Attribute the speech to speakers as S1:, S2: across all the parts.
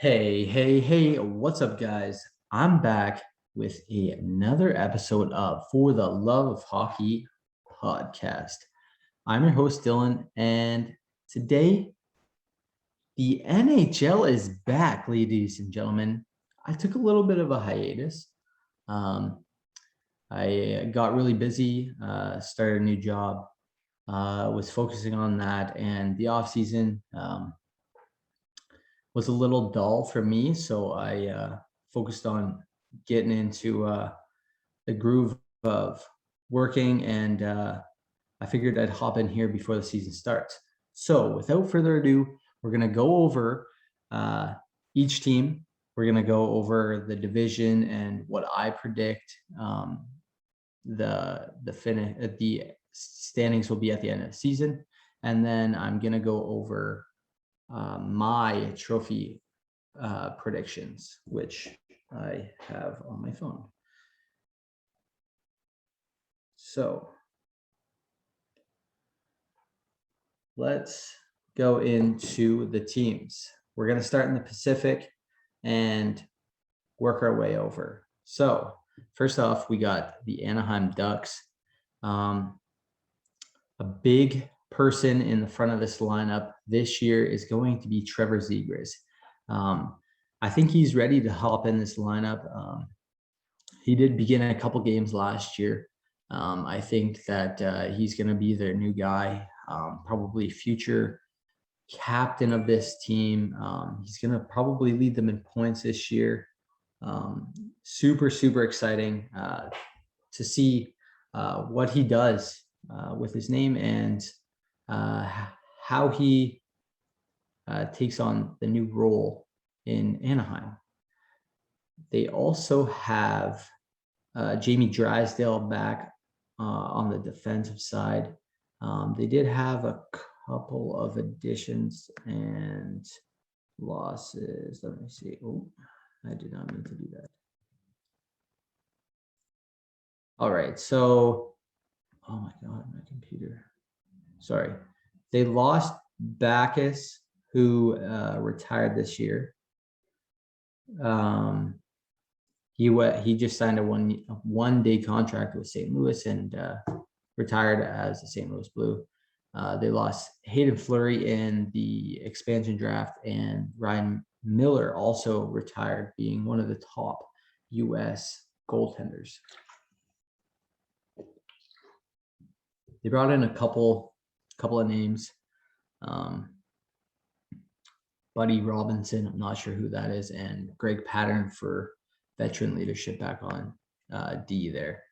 S1: Hey, what's up, guys? I'm back with another episode of For the Love of Hockey podcast. I'm your host, Dylan, and today the NHL is back, ladies and gentlemen. I took a little bit of a hiatus. Um, I got really busy, started a new job, was focusing on that, and the offseason was a little dull for me, so I focused on getting into the groove of working, and I figured I'd hop in here before the season starts. So, without further ado, we're gonna go over uh, each team. We're gonna go over the division and what I predict the standings will be at the end of the season, and then I'm gonna go over my trophy predictions, which I have on my phone. So let's go into the teams. We're going to start in the Pacific and work our way over. So first off, we got the Anaheim Ducks. A big person in the front of this lineup this year is going to be Trevor Zegras. I think he's ready to hop in this lineup. He did begin a couple games last year. I think that he's going to be their new guy, probably future captain of this team. He's going to probably lead them in points this year. Super exciting to see what he does with his name and how he takes on the new role in Anaheim. They also have Jamie Drysdale back on the defensive side. They did have a couple of additions and losses. Let me see. Oh, I did not mean to do that. All right. So, oh my God, my computer. Sorry. They lost Backus, who retired this year. He just signed a one-day contract with St. Louis and retired as a St. Louis Blue. They lost Hayden Fleury in the expansion draft, and Ryan Miller also retired, being one of the top U.S. goaltenders. They brought in a couple of names. Buddy Robinson, I'm not sure who that is, and Greg Pattern for veteran leadership back on D there.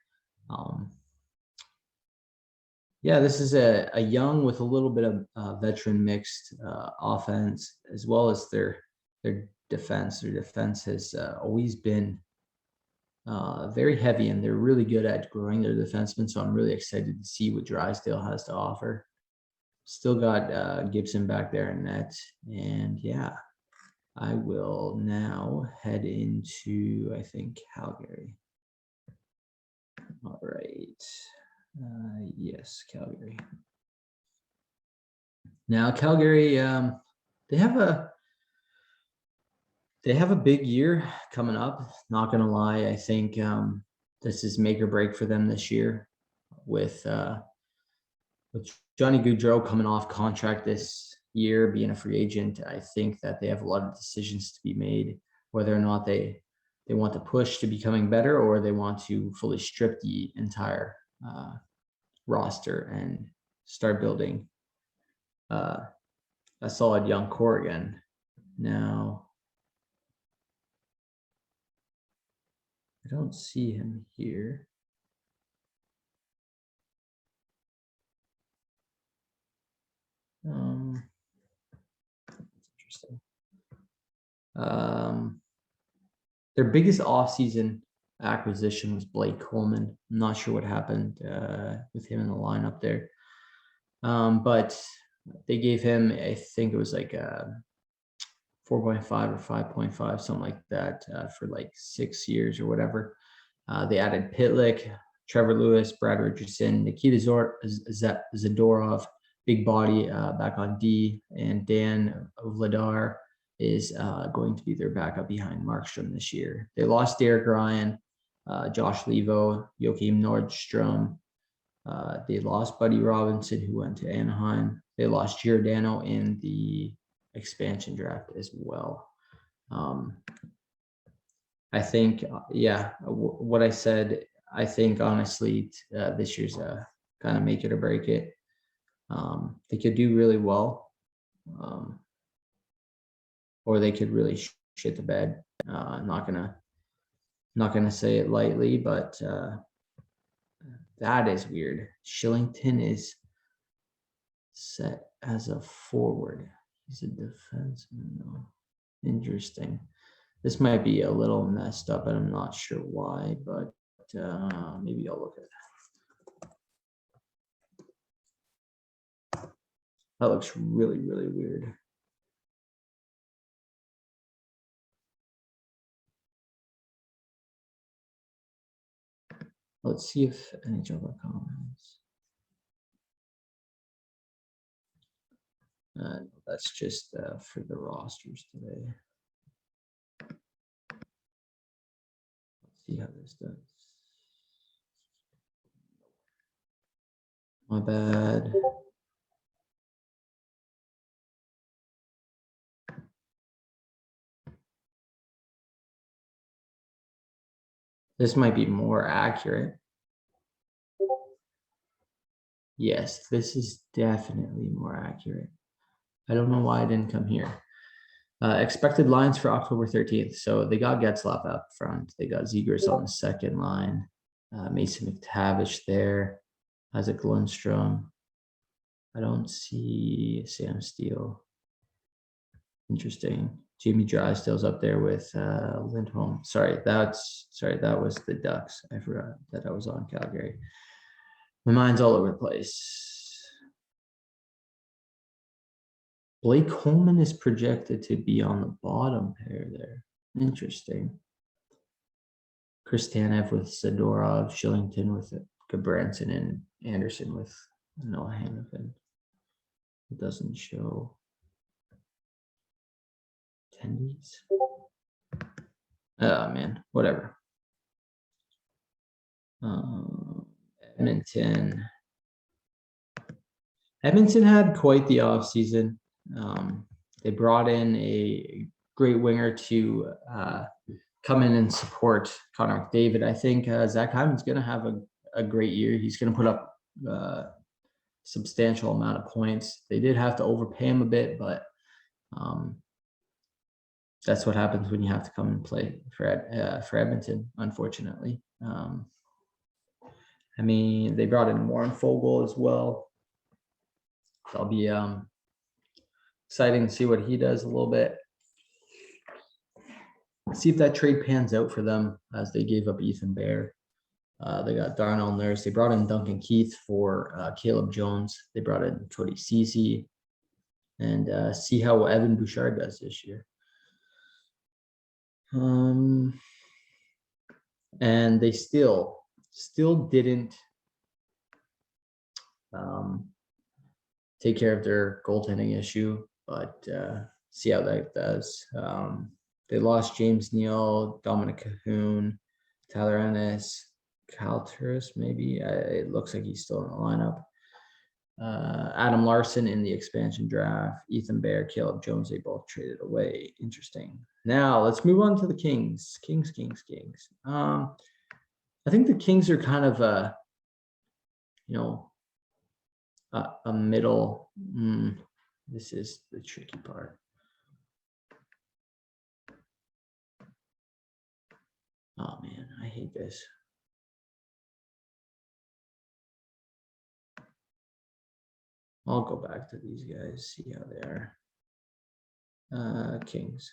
S1: This is a young with a little bit of veteran mixed offense, as well as their defense. Their defense has always been very heavy, and they're really good at growing their defensemen. So I'm really excited to see what Drysdale has to offer. Still got Gibson back there in net, and I will now head into, I think, Calgary. All right. Yes, Calgary. Now, Calgary, they have a big year coming up. Not gonna lie, I think this is make or break for them this year with Johnny Gaudreau coming off contract this year, being a free agent. I think that they have a lot of decisions to be made, whether or not they want to push to becoming better, or they want to fully strip the entire roster and start building a solid young core again. Now, I don't see him here. That's interesting. Their biggest offseason acquisition was Blake Coleman. I'm not sure what happened with him in the lineup there. But they gave him, I think it was like 4.5 or 5.5, something like that, for like 6 years or whatever. They added Pitlick, Trevor Lewis, Brad Richardson, Nikita Zadorov, big body back on D, and Dan Vladar is going to be their backup behind Markstrom this year. They lost Derek Ryan, Josh Levo, Joachim Nordstrom. They lost Buddy Robinson, who went to Anaheim. They lost Giordano in the expansion draft as well. I think, what I said, I think honestly, this year's kind of make it or break it. They could do really well, or they could really shit the bed. I'm not gonna say it lightly, but that is weird. Shillington is set as a forward. He's a defenseman. No. Interesting. This might be a little messed up, and I'm not sure why, but maybe I'll look at it. That looks really, really weird. Let's see if NHL.com has. That's just for the rosters today. Let's see how this does. My bad. This might be more accurate. Yes, this is definitely more accurate. I don't know why I didn't come here. Expected lines for October 13th. So they got Getzlaf up front. They got Zegers on the second line. Mason McTavish there. Isaac Lundstrom. I don't see Sam Steele. Interesting. Jamie Drysdale's up there with Lindholm. Sorry, that was the Ducks. I forgot that I was on Calgary. My mind's all over the place. Blake Coleman is projected to be on the bottom pair there. Interesting. Chris Tanev with Zadorov, Shillington with Gabranson, and Anderson with Noah Hanifin. It doesn't show attendees. Oh man, whatever. Edmonton. Edmonton had quite the offseason. They brought in a great winger to come in and support Connor McDavid. I think Zach Hyman's going to have a great year. He's going to put up substantial amount of points. They did have to overpay him a bit, but that's what happens when you have to come and play for Edmonton, unfortunately. I mean, they brought in Warren Fogle as well. So I'll be exciting to see what he does a little bit. See if that trade pans out for them, as they gave up Ethan Bear. They got Darnell Nurse. They brought in Duncan Keith for Caleb Jones. They brought in Cody Ceci. And see how Evan Bouchard does this year. And they still didn't take care of their goaltending issue, but see how that does. They lost James Neal, Dominic Cahoon, Tyler Ennis, Calteris, maybe. It looks like he's still in the lineup. Adam Larson in the expansion draft, Ethan Bear, Caleb Jones, they both traded away. Interesting. Now let's move on to the Kings. Kings. I think the Kings are kind of a middle. This is the tricky part. Oh man, I hate this. I'll go back to these guys, see how they are. Kings.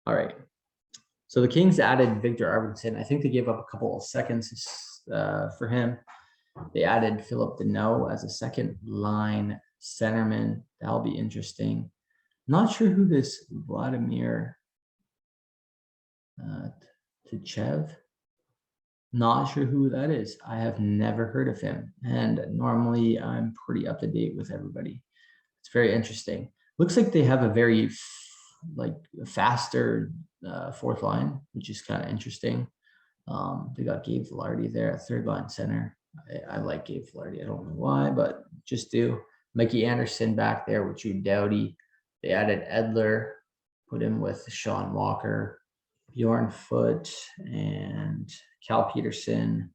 S1: All right. So the Kings added Victor Arvidsson. I think they gave up a couple of seconds for him. They added Philip Deneau as a second line centerman. That'll be interesting. Not sure who this Vladimir Tchev. Not sure who that is. I have never heard of him. And normally I'm pretty up to date with everybody. It's very interesting. Looks like they have a very faster fourth line, which is kind of interesting. They got Gabe Velarde there at third line center. I like Gabe Velarde. I don't know why, but just do. Mikey Anderson back there with Drew Doughty. They added Edler, put him with Sean Walker, Bjorn Foote, and Cal Peterson.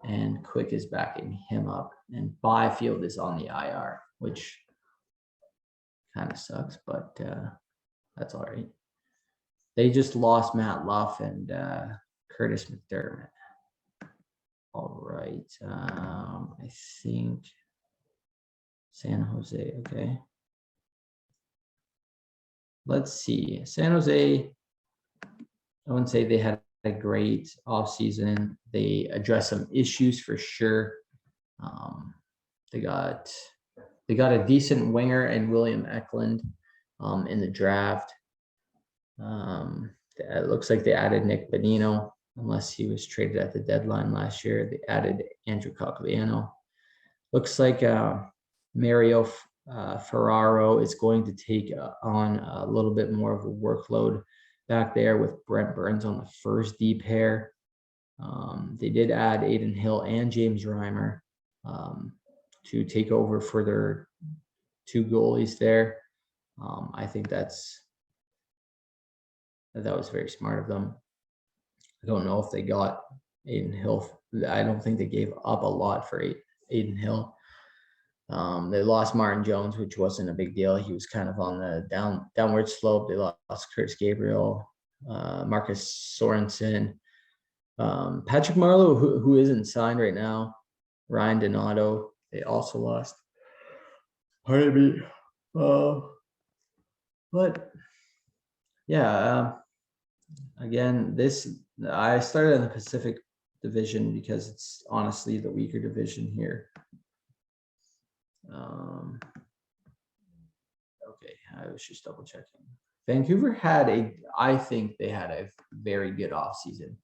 S1: And Quick is backing him up. And Byfield is on the IR, which kind of sucks, but that's all right. They just lost Matt Luff and Curtis McDermott. All right. I think San Jose. Okay. Let's see. San Jose, I wouldn't say they had a great offseason. They addressed some issues for sure. They got a decent winger and William Eklund in the draft. It looks like they added Nick Bonino, unless he was traded at the deadline last year. They added Andrew Cogliano. Looks like Mario Ferraro is going to take on a little bit more of a workload back there with Brent Burns on the first D pair. They did add Aiden Hill and James Reimer to take over for their two goalies there. I think that was very smart of them. I don't know if they got Aiden Hill. I don't think they gave up a lot for Aiden Hill. They lost Martin Jones, which wasn't a big deal. He was kind of on the downward slope. They lost Curtis Gabriel, Marcus Sorensen, Patrick Marleau, who isn't signed right now, Ryan Donato. They also lost. Pardon me. But yeah, again, I started in the Pacific Division because it's honestly the weaker division here. Okay, I was just double checking. Vancouver I think they had a very good offseason.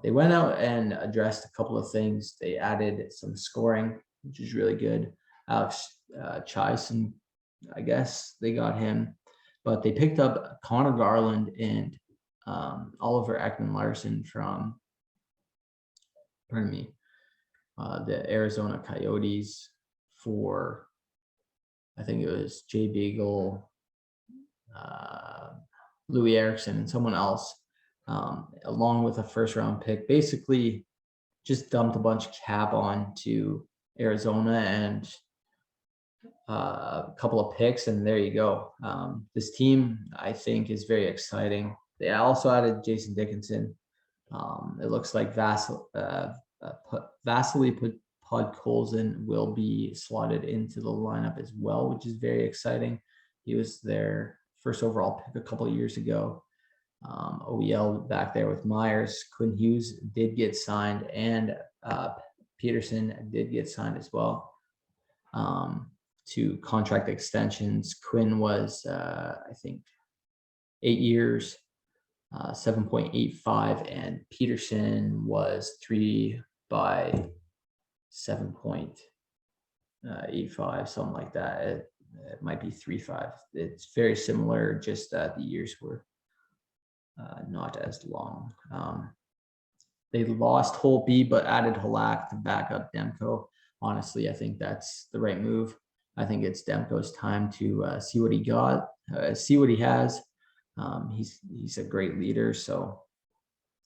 S1: They went out and addressed a couple of things. They added some scoring, which is really good. Alex Chison, I guess they got him, but they picked up Connor Garland and Oliver Ekman-Larsson from, the Arizona Coyotes for, I think it was Jay Beagle, Louis Erickson, and someone else, along with a first-round pick. Basically, just dumped a bunch of cap on to Arizona and a couple of picks, and there you go. This team, I think, is very exciting. They also added Jason Dickinson. It looks like Vasily Podkolzin will be slotted into the lineup as well, which is very exciting. He was their first overall pick a couple of years ago. OEL back there with Myers. Quinn Hughes did get signed, and Peterson did get signed as well to contract extensions. Quinn was, I think, 8 years, 7.85, and Peterson was 3 by 7.85, something like that. It might be 3.5. It's very similar, just that the years were not as long. They lost Holtby, but added Halak to back up Demko. Honestly, I think that's the right move. I think it's Demko's time to see what he got, see what he has. He's a great leader, so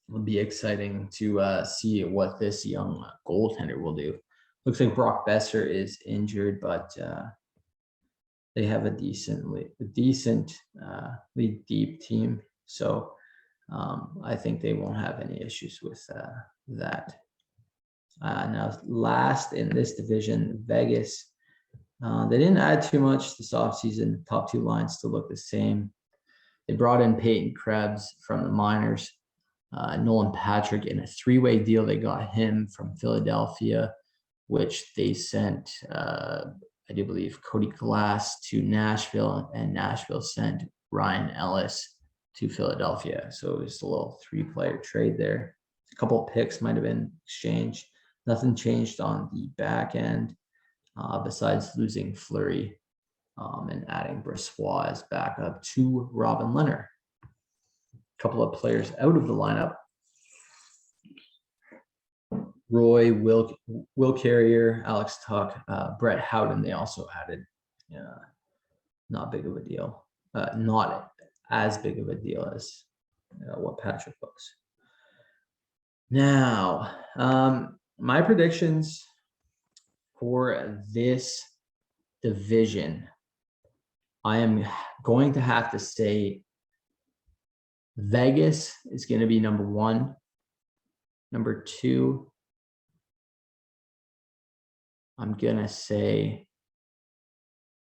S1: it'll be exciting to see what this young goaltender will do. Looks like Brock Besser is injured, but they have a decently deep team, so I think they won't have any issues with that. Now, last in this division, Vegas. They didn't add too much this offseason. Top two lines still look the same. They brought in Peyton Krebs from the minors, Nolan Patrick in a three-way deal. They got him from Philadelphia, which they sent, I do believe, Cody Glass to Nashville, and Nashville sent Ryan Ellis to Philadelphia. So it was a little three-player trade there. A couple of picks might have been exchanged. Nothing changed on the back end besides losing Fleury. and adding Bressois as backup to Robin Leonard. A couple of players out of the lineup. Roy, Will Carrier, Alex Tuck, Brett Howden, they also added. Not big of a deal. Not as big of a deal as what Patrick was. Now, my predictions for this division, I am going to have to say Vegas is going to be number 1. Number 2, I'm going to say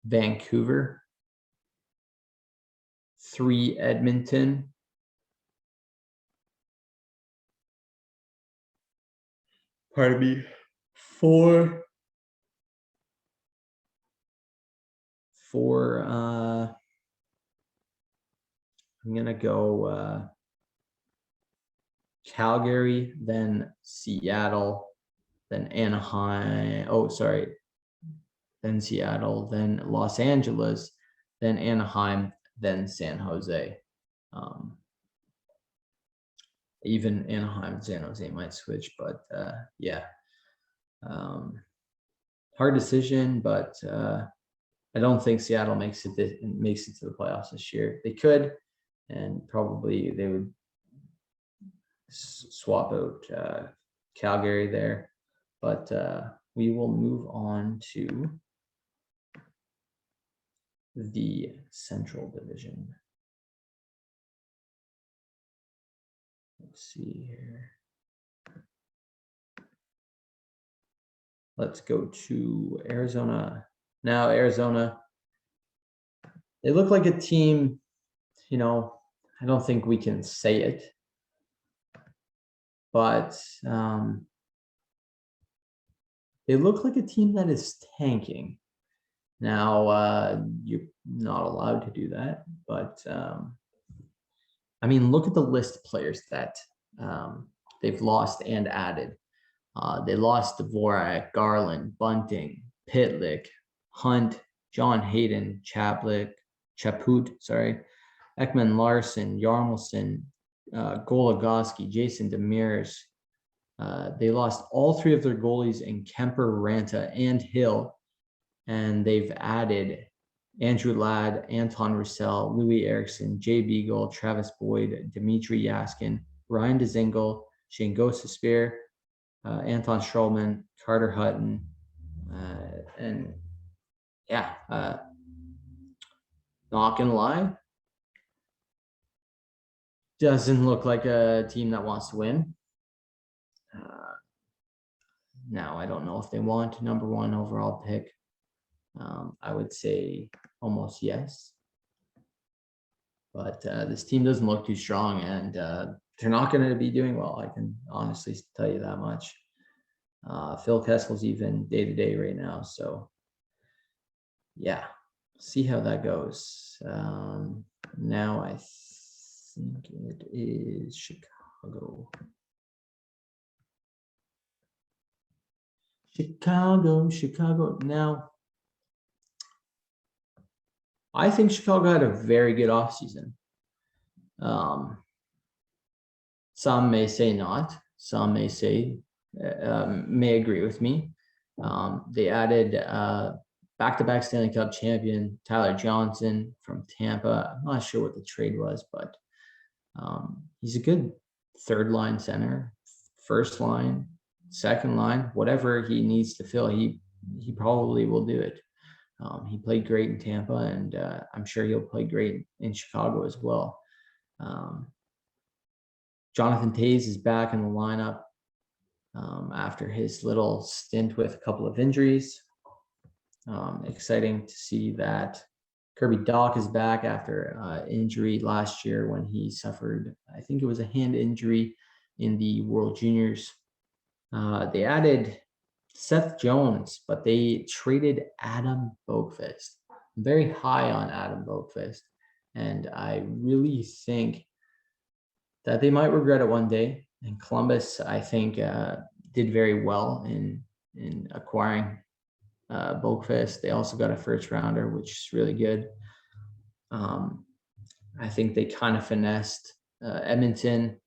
S1: Vancouver. 3, Edmonton. Pardon me. 4, I'm going to go Calgary, then Seattle, then Anaheim. Then Seattle, then Los Angeles, then Anaheim, then San Jose. Even Anaheim and San Jose might switch, but yeah. Hard decision, but I don't think Seattle makes it to the playoffs this year. They could, and probably they would swap out Calgary there. But we will move on to the Central Division. Let's see here. Let's go to Arizona. Now, Arizona, they look like a team, I don't think we can say it, but they look like a team that is tanking. Now, you're not allowed to do that, but look at the list of players that they've lost and added. They lost Dvorak, Garland, Bunting, Pitlick, Hunt, John Hayden, Chaput, Ekman Larson, Yarmelson, Goligoski, Jason Demers. They lost all 3 of their goalies in Kemper, Ranta, and Hill, and they've added Andrew Ladd, Anton Roussel, Louis Eriksson, Jay Beagle, Travis Boyd, Dmitry Yaskin, Ryan Dzingel, Shane Gostisbehere, Anton Strollman, Carter Hutton, and yeah, not gonna lie, doesn't look like a team that wants to win. Now, I don't know if they want number 1 overall pick. I would say almost yes. But this team doesn't look too strong, and they're not going to be doing well. I can honestly tell you that much. Phil Kessel's even day-to-day right now. So, yeah, see how that goes. Now I think it is Chicago. Chicago. Now, I think Chicago had a very good offseason. Some may say not. Some may say, may agree with me. They added back-to-back Stanley Cup champion Tyler Johnson from Tampa. I'm not sure what the trade was, but he's a good third-line center, first line, second line, whatever he needs to fill, he probably will do it. He played great in Tampa, and I'm sure he'll play great in Chicago as well. Jonathan Toews is back in the lineup after his little stint with a couple of injuries. Exciting to see that. Kirby Dach is back after injury last year when he suffered, I think it was a hand injury in the World Juniors. They added Seth Jones, but they traded Adam Boqvist. I'm very high on Adam Boqvist, and I really think that they might regret it one day. And Columbus, I think, did very well in acquiring Boakfist. They also got a first rounder, which is really good. I think they kind of finessed Edmonton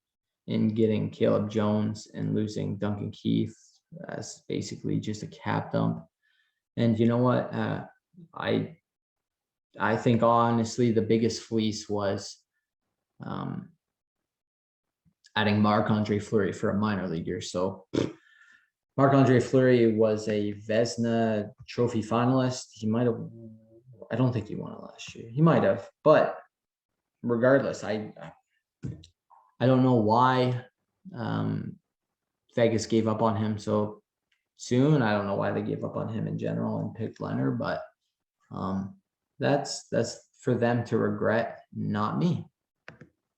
S1: in getting Caleb Jones and losing Duncan Keith as basically just a cap dump. And you know what? I think honestly the biggest fleece was adding Marc-Andre Fleury for a minor leaguer. So Marc-Andre Fleury was a Vezina Trophy finalist. He might have. I don't think he won it last year. He might have, but regardless, I don't know why Vegas gave up on him so soon. I don't know why they gave up on him in general and picked Leonard, but that's for them to regret, not me.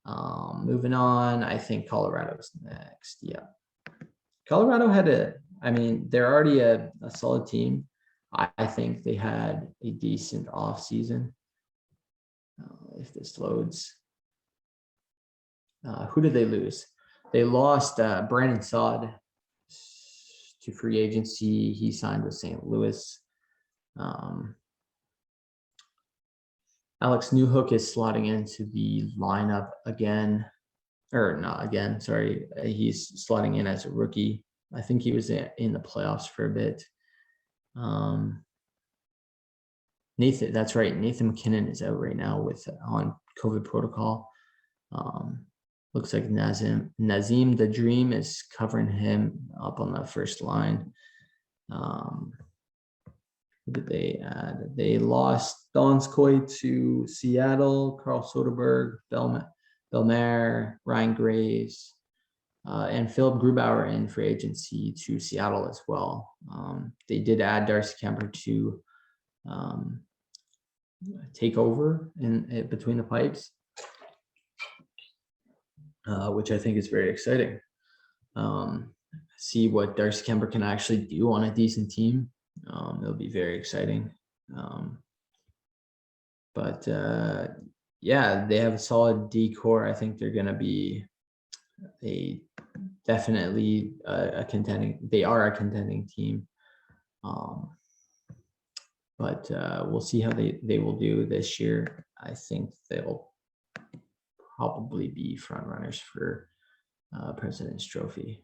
S1: Moving on, I think Colorado's next. Yeah, Colorado had they're already a solid team. I think they had a decent offseason. If this loads. Who did they lose? They lost Brandon Saad to free agency. He signed with St. Louis. Alex Newhook is slotting into the lineup again. Or not again, sorry. He's slotting in as a rookie. I think he was in the playoffs for a bit. Nathan, that's right. Nathan McKinnon is out right now on COVID protocol. Looks like Nazim the Dream is covering him up on the first line. Who did they add? They lost Donskoy to Seattle, Carl Soderberg, Belmer, Ryan Graves, and Philip Grubauer in free agency to Seattle as well. They did add Darcy Kemper to take over in between the pipes, which I think is very exciting. See what Darcy Kemper can actually do on a decent team. It'll be very exciting. Yeah, they have a solid decor. I think they're going to be definitely a contending. They are a contending team. But we'll see how they will do this year. I think they'll probably be front runners for President's Trophy.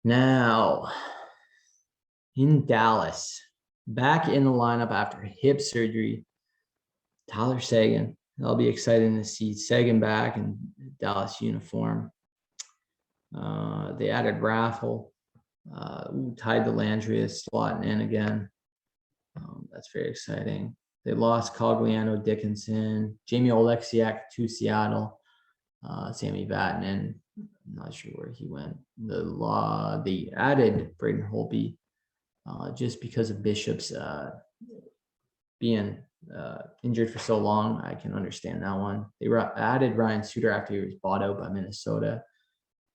S1: Now, in Dallas, back in the lineup after hip surgery, Tyler Seguin. It'll be exciting to see Seguin back in Dallas uniform. They added Raffle, tied to Landry is slotting in again. That's very exciting. They lost Cogliano Dickinson, Jamie Oleksiak to Seattle, Sammy Vatanen. I'm not sure where he went. They added Braden Holtby just because of Bishop's being injured for so long. I can understand that one. They added Ryan Suter after he was bought out by Minnesota.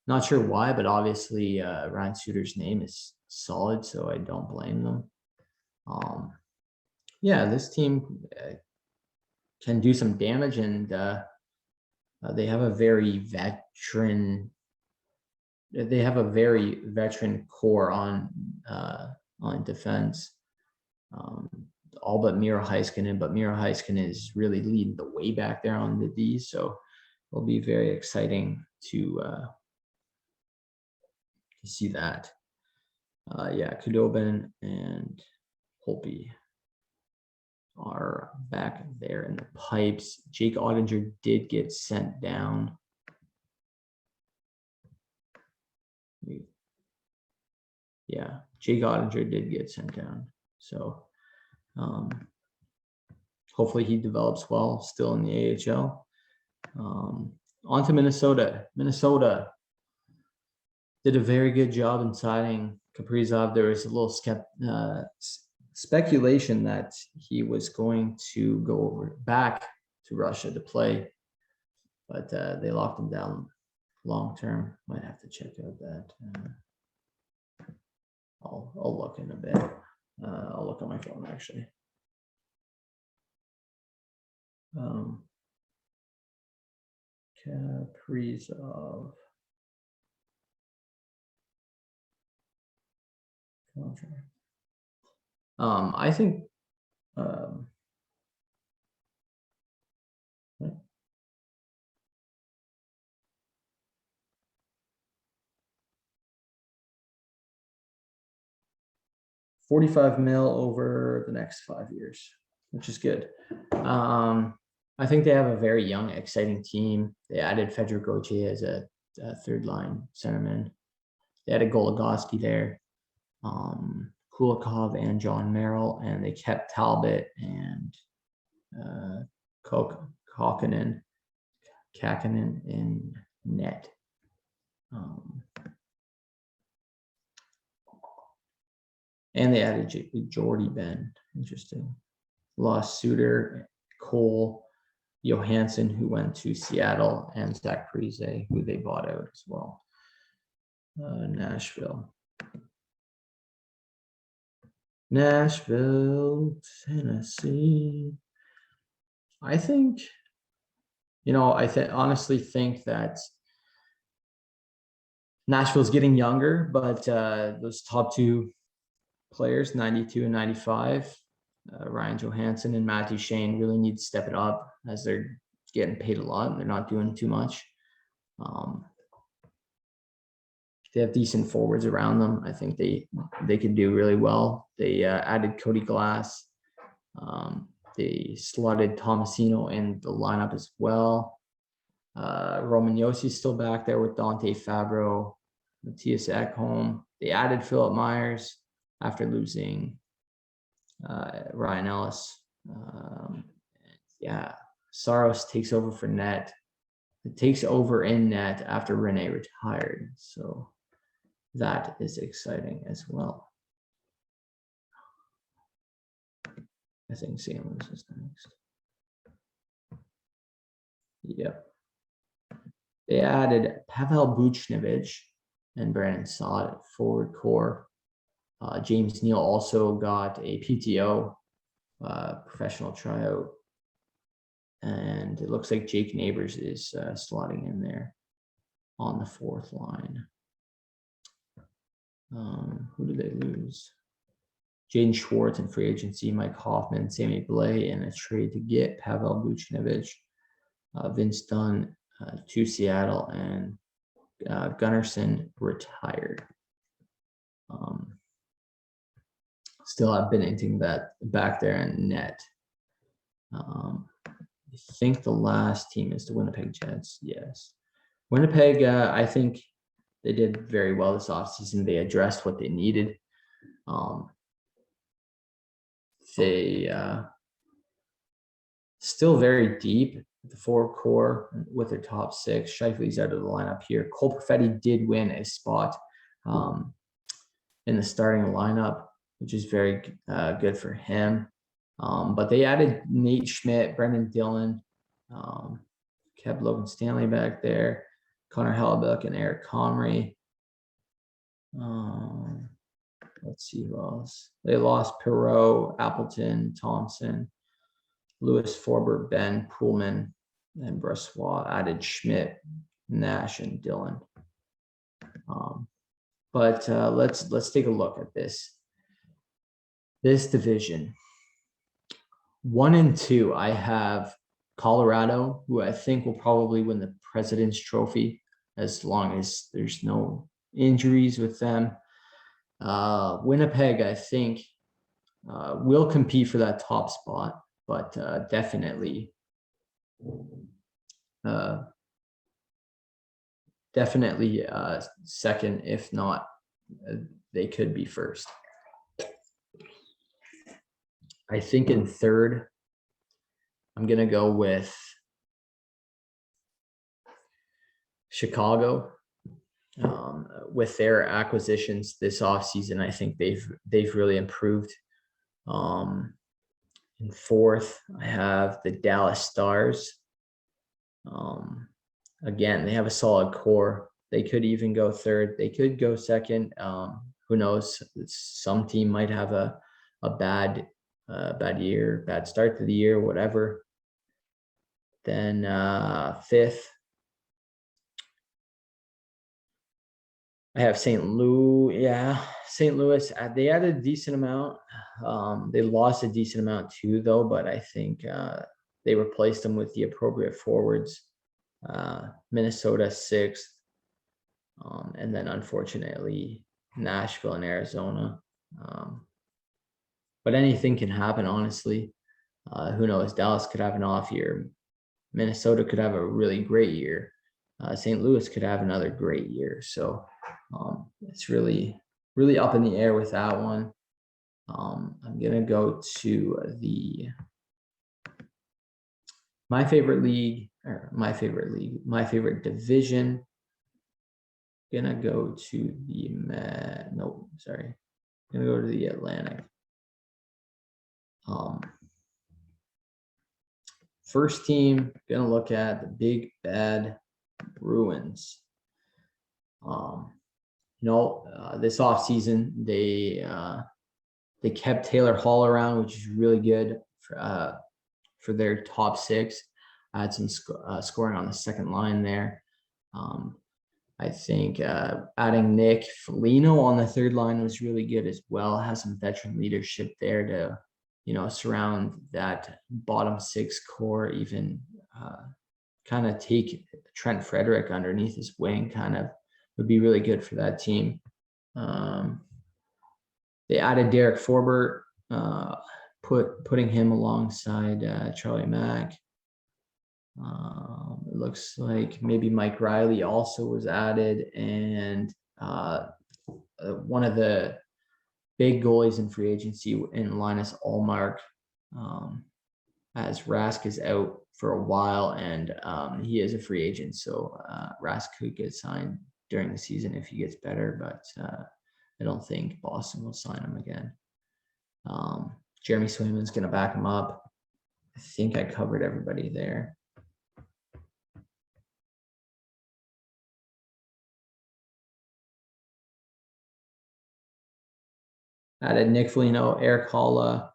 S1: Not sure why, but obviously Ryan Suter's name is solid, so I don't blame them. Yeah, this team can do some damage, and they have a very veteran. They have a very veteran core on defense. All but Miro Heiskanen, but Miro Heiskanen is really leading the way back there on the D. So it'll be very exciting to see that. Yeah, Khudobin and Holtby are back there in the pipes. Jake Ottinger did get sent down. Yeah, Jake Ottinger did get sent down. So hopefully he develops well still in the AHL. On to Minnesota. Minnesota did a very good job in signing Kaprizov. There was a little speculation that he was going to go back to Russia to play, but they locked him down long term. Might have to check out that. I'll look in a bit. I'll look on my phone actually. Kaprizov contract. I think um, 45 mil over the next 5 years, which is good. I think they have a very young, exciting team. They added Fedor Gauthier as a third line centerman. They had a Goligoski there, Kulikov and John Merrill, and they kept Talbot and uh, Kakinen in net. And they added Jordy Ben. Interesting. Lost Suter, Cole, Johansson, who went to Seattle, and Zach Parise, who they bought out as well. Nashville, Tennessee. I think, I honestly think that Nashville's getting younger, but those top two players, 92 and 95, Ryan Johansson and Matt Duchene, really need to step it up as they're getting paid a lot and they're not doing too much. They have decent forwards around them. I think they could do really well. They added Cody Glass. They slotted Tomasino in the lineup as well. Roman Yossi's still back there with Dante Fabro, Matthias Ekholm. They added Philip Myers after losing Ryan Ellis. Saros takes over for net. It takes over in net after Rene retired. So that is exciting as well. I think St. Louis is next. Yep. They added Pavel Buchnevich and Brandon Saad at forward core. James Neal also got a PTO, professional tryout. And it looks like Jake Neighbors is slotting in there on the fourth line. Who did they lose? Jaden Schwartz in free agency, Mike Hoffman, Sammy Blais in a trade to get Pavel Buchnevich, Vince Dunn to Seattle, and Gunnarsson retired. Still have Binnington that back there in net. I think the last team is the Winnipeg Jets. Yes. Winnipeg, I think they did very well this offseason. They addressed what they needed. They still very deep at the forward core with their top six. Scheifele's out of the lineup here. Cole Perfetti did win a spot in the starting lineup, which is very good for him. But they added Nate Schmidt, Brendan Dillon, kept Logan Stanley back there, Connor Hellebuck, and Eric Comrie. Let's see who else. They lost Perreault, Appleton, Thompson, Lewis Forbert, Ben Pullman, and Brossoit. Added Schmidt, Nash, and Dillon. But let's take a look at this division. 1 and 2, I have Colorado, who I think will probably win the President's Trophy as long as there's no injuries with them. Winnipeg, I think, will compete for that top spot, but definitely second, if not, they could be first. I think in third, I'm going to go with Chicago. With their acquisitions this offseason, I think they've really improved. In fourth, I have the Dallas Stars. Again, they have a solid core. They could even go third. They could go second. Who knows? Some team might have a bad year, bad start to the year, whatever. Then fifth, I have St. Louis. Yeah, St. Louis. They added a decent amount. They lost a decent amount too, though. But I think they replaced them with the appropriate forwards. Minnesota sixth, and then unfortunately Nashville and Arizona. But anything can happen, honestly. Who knows? Dallas could have an off year. Minnesota could have a really great year. St. Louis could have another great year. So it's really, really up in the air with that one. I'm gonna go to my favorite division. Gonna go to the Gonna go to the Atlantic. First team, gonna look at the Big Bad Bruins. This offseason, they kept Taylor Hall around, which is really good for their top six. I had some scoring on the second line there. I think adding Nick Foligno on the third line was really good as well. Has some veteran leadership there to, surround that bottom six core, even kind of take Trent Frederick underneath his wing, kind of would be really good for that team. They added Derek Forbert, putting him alongside Charlie Mack. It looks like maybe Mike Riley also was added, and one of the big goalies in free agency in Linus Ullmark, as Rask is out for a while, and he is a free agent, so Rask could get signed during the season if he gets better, but I don't think Boston will sign him again. Jeremy Swayman's going to back him up. I think I covered everybody there. Added Nick Foligno, Eric Holla,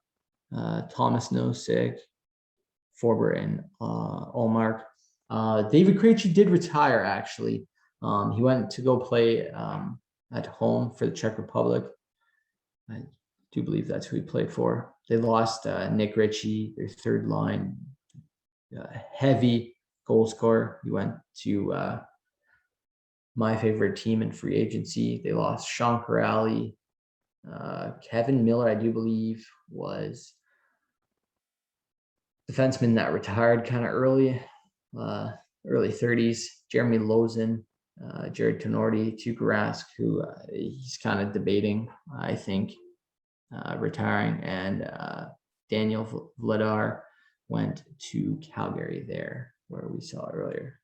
S1: Thomas Nosek, Forbert, and Ullmark. David Krejci did retire, actually. He went to go play at home for the Czech Republic. I do believe that's who he played for. They lost Nick Ritchie, their third line, heavy goal scorer. He went to my favorite team in free agency. They lost Sean Corrali. Kevin Miller, I do believe, was defenseman that retired kind of early 30s. Jeremy Lozen, Jared Tenorti, Tuukka Rask, who he's kind of debating, I think, retiring, and Daniel Vladar went to Calgary there, where we saw earlier.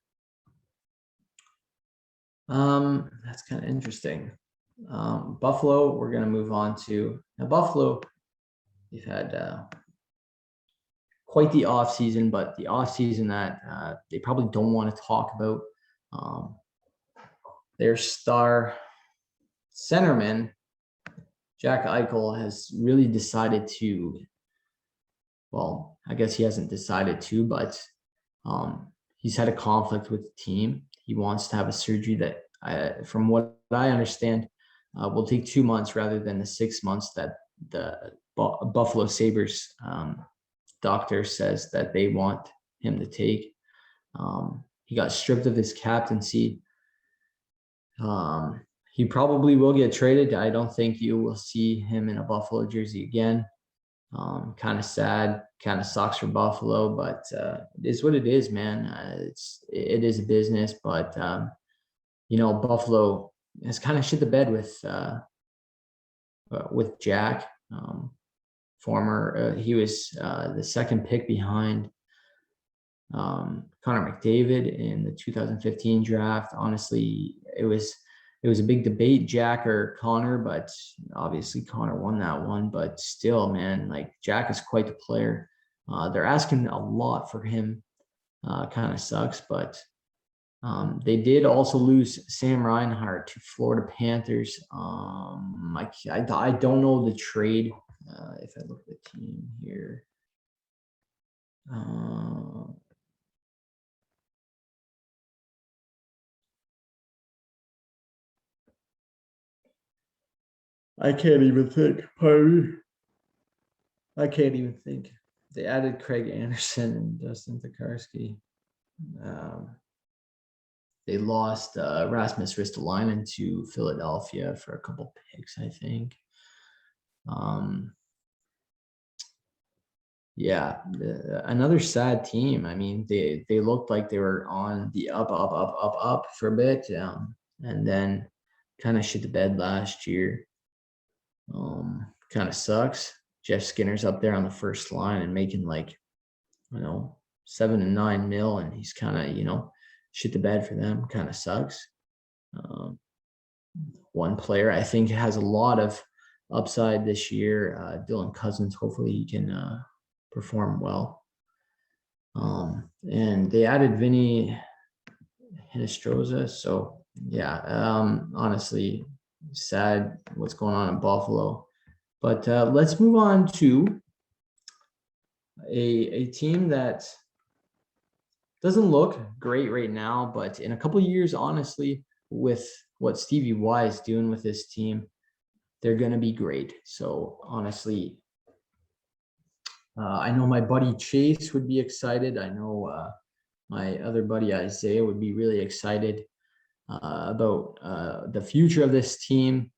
S1: That's kind of interesting. Buffalo, we're going to move on to. Now, Buffalo, they've had quite the offseason, but the offseason that they probably don't want to talk about. Their star centerman, Jack Eichel, has really decided to, well, I guess he hasn't decided to, but he's had a conflict with the team. He wants to have a surgery that, from what I understand, will take 2 months rather than the 6 months that the Buffalo Sabres doctor says that they want him to take. He got stripped of his captaincy. He probably will get traded. I don't think you will see him in a Buffalo jersey again. Kind of sad, kind of sucks for Buffalo, but it is what it is, man. It is a business, but Buffalo has kind of shit the bed with Jack. He was the second pick behind Connor McDavid in the 2015 draft. Honestly, it was a big debate, Jack or Connor, but obviously Connor won that one. But still, man, like, Jack is quite the player. They're asking a lot for him. Kind of sucks, but they did also lose Sam Reinhart to Florida Panthers. I don't know the trade. If I look at the team here. I can't even think. Pardon me. I can't even think. They added Craig Anderson and Justin Tokarski. Um, they lost Rasmus Ristolainen to Philadelphia for a couple picks, I think. Yeah, another sad team. I mean, they looked like they were on the up for a bit, and then kind of shit the bed last year. Kind of sucks. Jeff Skinner's up there on the first line and making like, 7 and 9 mil, and he's kind of shit the bed for them. Kind of sucks. Um, One player I think has a lot of upside this year. Dylan Cousins. Hopefully he can perform well. And they added Vinny Hinostroza. So yeah, honestly, sad what's going on in Buffalo. But let's move on to a team that doesn't look great right now, but in a couple of years, honestly, with what Stevie Y is doing with this team, they're going to be great. So honestly, I know my buddy Chase would be excited. I know my other buddy Isaiah would be really excited about the future of this team.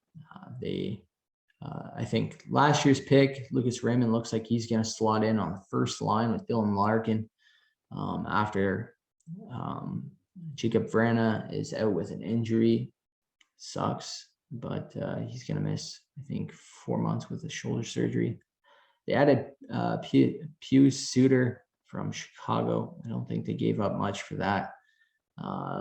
S1: I think last year's pick, Lucas Raymond, looks like he's going to slot in on the first line with Dylan Larkin after Jacob Vrana is out with an injury. Sucks, but he's going to miss, I think, 4 months with a shoulder surgery. They added Pius Suter from Chicago. I don't think they gave up much for that.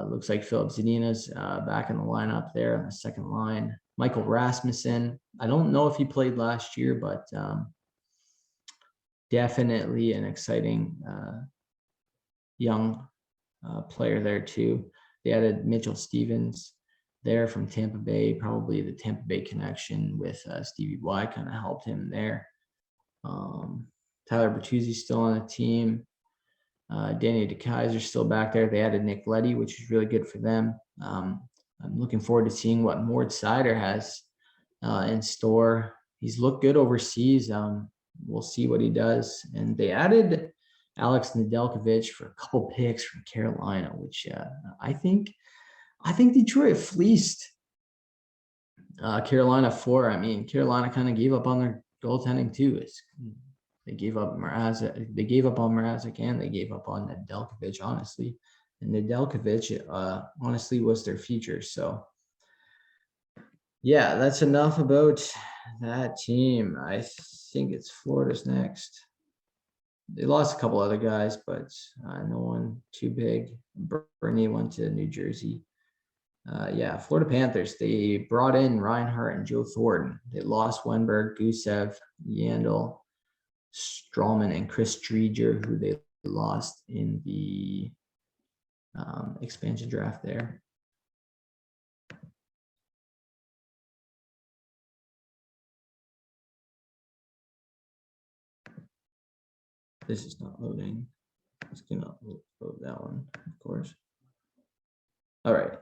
S1: Looks like Philip Zadina's back in the lineup there on the second line. Michael Rasmussen. I don't know if he played last year, but definitely an exciting young player there too. They added Mitchell Stevens there from Tampa Bay. Probably the Tampa Bay connection with Stevie Y kind of helped him there. Tyler Bertuzzi's still on the team. Danny DeKeyser's still back there. They added Nick Leddy, which is really good for them. I'm looking forward to seeing what Mort Seider has in store. He's looked good overseas. We'll see what he does. And they added Alex Nedeljkovic for a couple picks from Carolina, which I think Detroit fleeced Carolina for. I mean, Carolina kind of gave up on their goaltending too. They gave up Mrazek. They gave up on Mrazek, and they gave up on Nedeljkovic, honestly. And Nedeljkovic, honestly, was their future. So, yeah, that's enough about that team. I think it's Florida's next. They lost a couple other guys, but no one too big. Bernie went to New Jersey. Florida Panthers. They brought in Reinhart and Joe Thornton. They lost Wenberg, Gusev, Yandel, Strawman, and Chris Drieger, who they lost in the expansion draft there. This is not loading. It's going to load that one, of course. All right.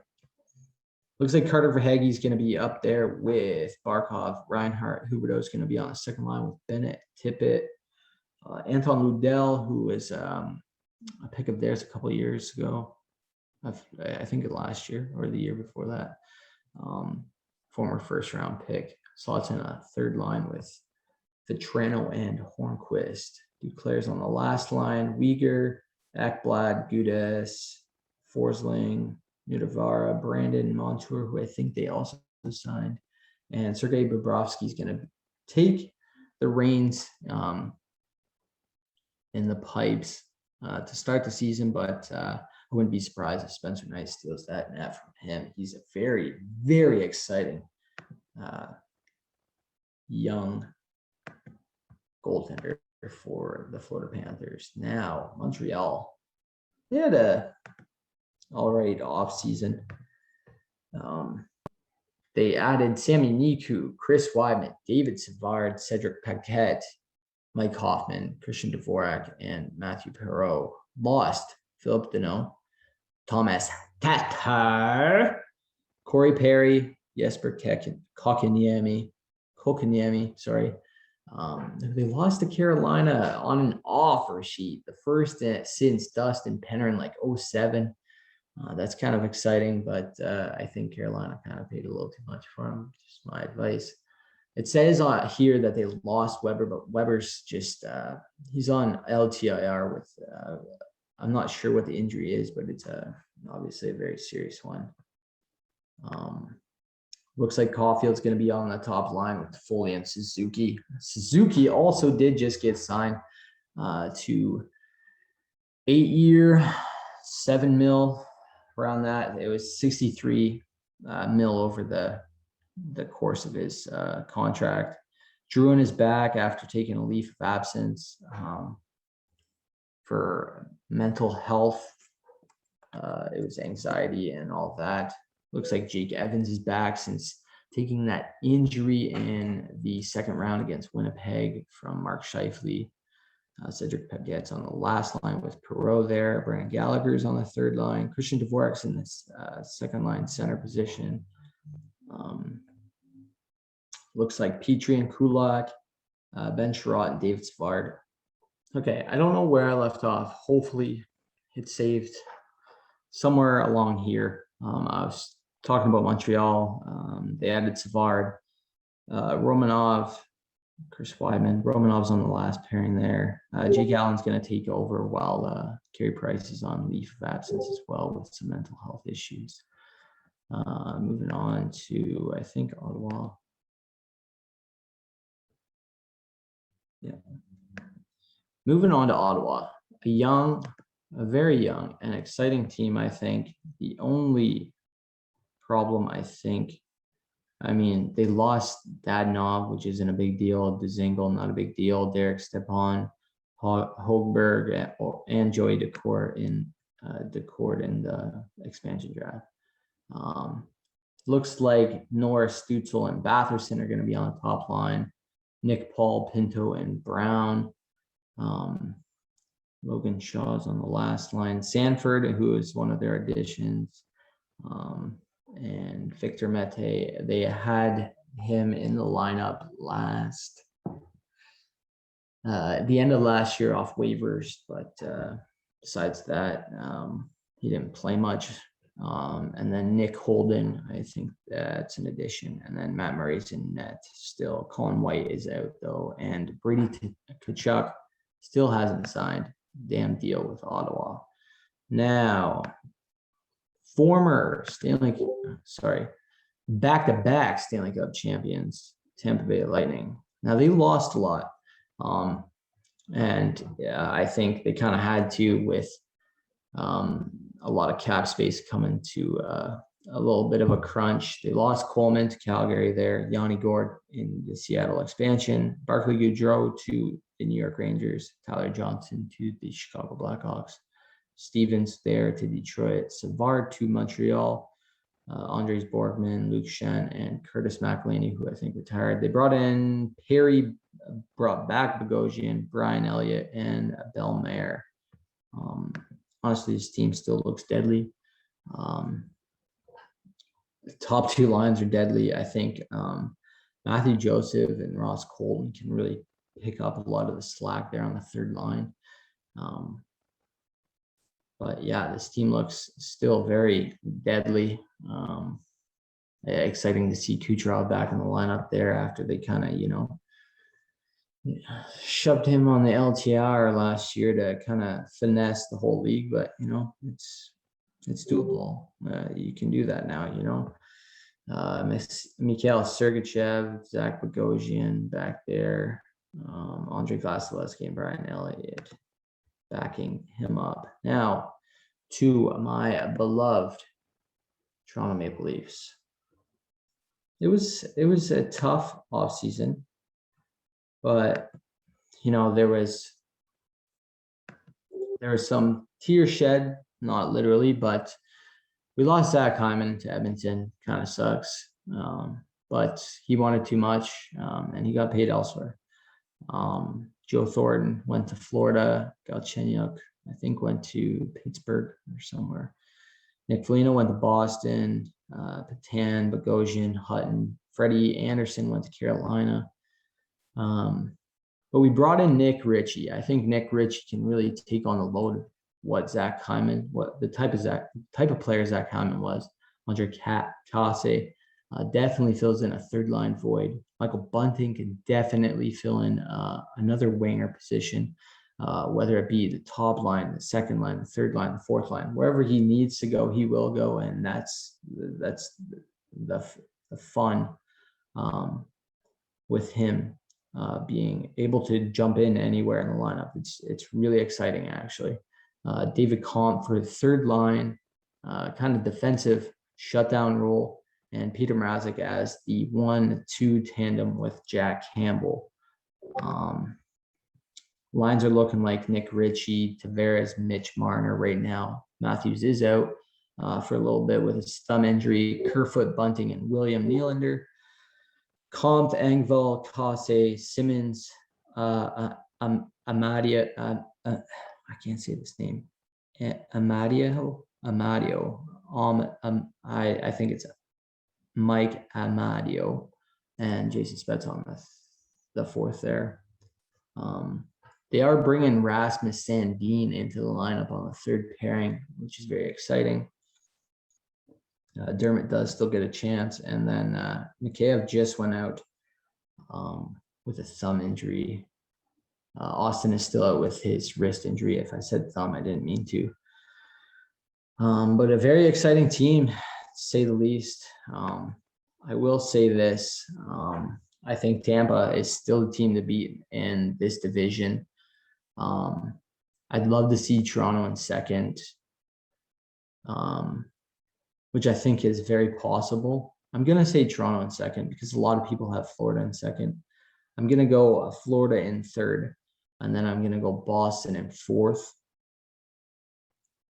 S1: Looks like Carter Verhaeghe is going to be up there with Barkov, Reinhart. Huberdeau is going to be on the second line with Bennett, Tippett, Anton Ludell, who was a pick of theirs a couple of years ago. I think last year or the year before that. Former first-round pick. Slots in a third line with Vetrano and Hornquist. Duclair's on the last line. Uyghur, Ekblad, Gudas, Forsling, Nudavara, Brandon Montour, who I think they also signed. And Sergei Bobrovsky is going to take the reins in the pipes to start the season, but I wouldn't be surprised if Spencer Knight steals that net from him. He's a very, very exciting young goaltender for the Florida Panthers. Now, Montreal, they had a all right offseason. They added Sammy Niku, Chris Weidman, David Savard, Cedric Paquette, Mike Hoffman, Christian Dvorak, and Matthew Perreault. Lost Philip Deneau, Thomas Tatar, Corey Perry, Jesper Kotkaniemi, Kokaniemi, sorry. They lost to Carolina on an offer sheet, the first since Dustin Penner in like 07. That's kind of exciting, but I think Carolina kind of paid a little too much for him. Just my advice. It says on here that they lost Weber, but Weber's just he's on LTIR with I'm not sure what the injury is, but it's obviously a very serious one. Looks like Caulfield's going to be on the top line with Foley and Suzuki. Suzuki also did just get signed to 8-year, $7 million, around that. It was 63 mil over the course of his contract. Druin is back after taking a leave of absence for mental health. It was anxiety and all that. Looks like Jake Evans is back since taking that injury in the second round against Winnipeg from Mark Scheifele. Cedric Paget's on the last line with Perreault there. Brandon Gallagher's on the third line. Christian Dvorak's in this second line center position. Looks like Petrie and Kulak, Ben Sherratt, and David Savard. Okay, I don't know where I left off. Hopefully it's saved somewhere along here. I was talking about Montreal. They added Savard, Romanov, Chris Weidman. Romanov's on the last pairing there. Jake Allen's going to take over while Carey Price is on leave of absence as well with some mental health issues. Moving on to, I think, Ottawa. Yeah. Moving on to Ottawa, a very young and exciting team, I think. The only problem, I mean, they lost Dadonov, which isn't a big deal. Dzingel, not a big deal. Derek Stepan, Hogberg, and Joey Decourt in the expansion draft. Looks like Norris, Stutzel, and Batherson are going to be on the top line. Nick Paul, Pinto, and Brown. Logan Shaw's on the last line. Sanford, who is one of their additions. And Victor Mete, they had him in the lineup at the end of last year off waivers, but besides that, he didn't play much. And then Nick Holden, I think that's an addition. And then Matt Murray's in net still. Colin White is out though, and Brady Tkachuk still hasn't signed damn deal with Ottawa. Now, back-to-back Stanley Cup champions, Tampa Bay Lightning. Now they lost a lot, and I think they kind of had to with a lot of cap space coming to a little bit of a crunch. They lost Coleman to Calgary there, Yanni Gourde in the Seattle expansion, Barclay Goodrow to the New York Rangers, Tyler Johnson to the Chicago Blackhawks, Stevens there to Detroit, Savard to Montreal, Andres Borgman, Luke Shen, and Curtis McElhinney, who I think retired. They brought in Perry, brought back Bogosian, Brian Elliott, and Bellemare. Honestly, this team still looks deadly. The top two lines are deadly. I think Matthew Joseph and Ross Colton can really pick up a lot of the slack there on the third line. But yeah, this team looks still very deadly. Exciting to see Kucherov back in the lineup there after they kind of, shoved him on the LTR last year to kind of finesse the whole league. But, it's doable. You can do that now, Mikhail Sergachev, Zach Bogosian back there, Andre Vasilevsky and Brian Elliott backing him up. Now to my beloved Toronto Maple Leafs. It was a tough offseason, but there was some tears shed, not literally, but we lost Zach Hyman to Edmonton. Kind of sucks, but he wanted too much, and he got paid elsewhere. Joe Thornton went to Florida. Galchenyuk, I think, went to Pittsburgh or somewhere. Nick Foligno went to Boston. Patan, Bogosian, Hutton, Freddie Anderson went to Carolina. But we brought in Nick Ritchie. I think Nick Ritchie can really take on the load of what Zach Hyman, what the type of player Zach Hyman was. Andre Kase definitely fills in a third line void. Michael Bunting can definitely fill in another winger position, whether it be the top line, the second line, the third line, the fourth line. Wherever he needs to go, he will go, and that's the fun with him being able to jump in anywhere in the lineup. It's really exciting, actually. David Comp for the third line, kind of defensive shutdown role, and Peter Mrazek as the 1-2 tandem with Jack Campbell. Lines are looking like Nick Ritchie, Tavares, Mitch Marner right now. Matthews is out for a little bit with his thumb injury. Kerfoot, Bunting, and William Nylander. Comp, Engvall, Kase, Simmons, Amadio, I can't say this name. Amadio. I think it's Mike Amadio, and Jason Spetz on the fourth there. They are bringing Rasmus Sandin into the lineup on the third pairing, which is very exciting. Dermott does still get a chance, and then Mikheyev just went out with a thumb injury. Austin is still out with his wrist injury. If I said thumb, I didn't mean to. But a very exciting team, to say the least. I will say this. I think Tampa is still the team to beat in this division. I'd love to see Toronto in second, which I think is very possible. I'm going to say Toronto in second because a lot of people have Florida in second. I'm going to go Florida in third, and then I'm going to go Boston in fourth.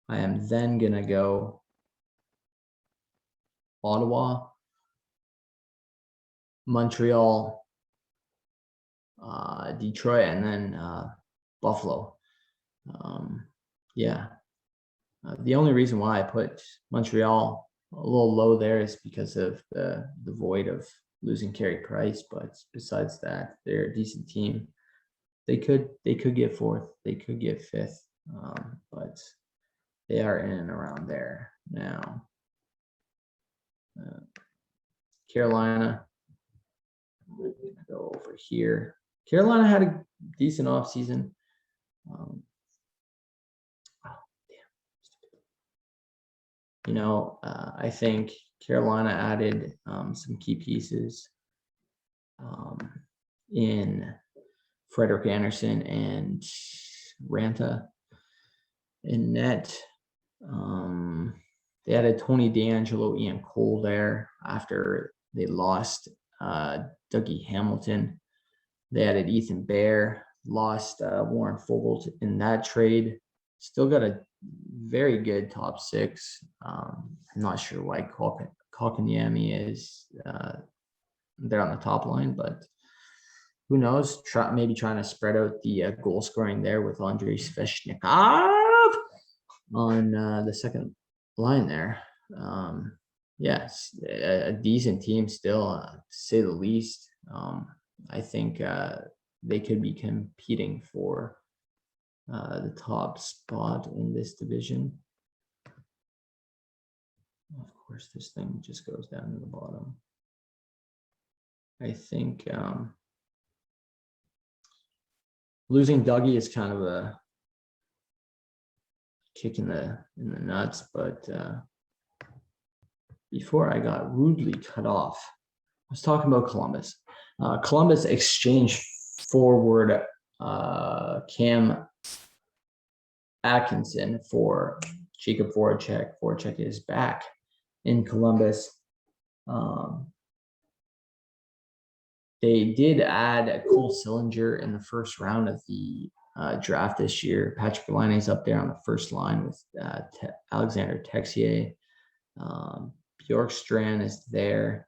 S1: I am then going to go Ottawa, Montreal, Detroit, and then Buffalo. The only reason why I put Montreal a little low there is because of the void of losing Carey Price. But besides that, they're a decent team. They could get fourth. They could get fifth. But they are in and around there now. Carolina. We're going to go over here. Carolina had a decent offseason. I think Carolina added some key pieces in Frederik Andersen and Ranta in net. They added Tony DeAngelo, Ian Cole there after they lost Dougie Hamilton. They added Ethan Bear, lost Warren Fogle in that trade. Still got a very good top six. I'm not sure why Kotkaniemi is there on the top line, but who knows? Maybe trying to spread out the goal scoring there with Andrei Svechnikov on the second line there. Yes, a decent team still, to say the least. I think they could be competing for the top spot in this division. Of course, this thing just goes down to the bottom. I think losing Dougie is kind of a kick in the nuts, but before I got rudely cut off, I was talking about Columbus. Columbus exchanged forward Cam Atkinson for Jacob Voracek. Voracek is back in Columbus. They did add Cole Sillinger in the first round of the draft this year. Patrick Laine is up there on the first line with Alexander Texier. Bjorkstrand is there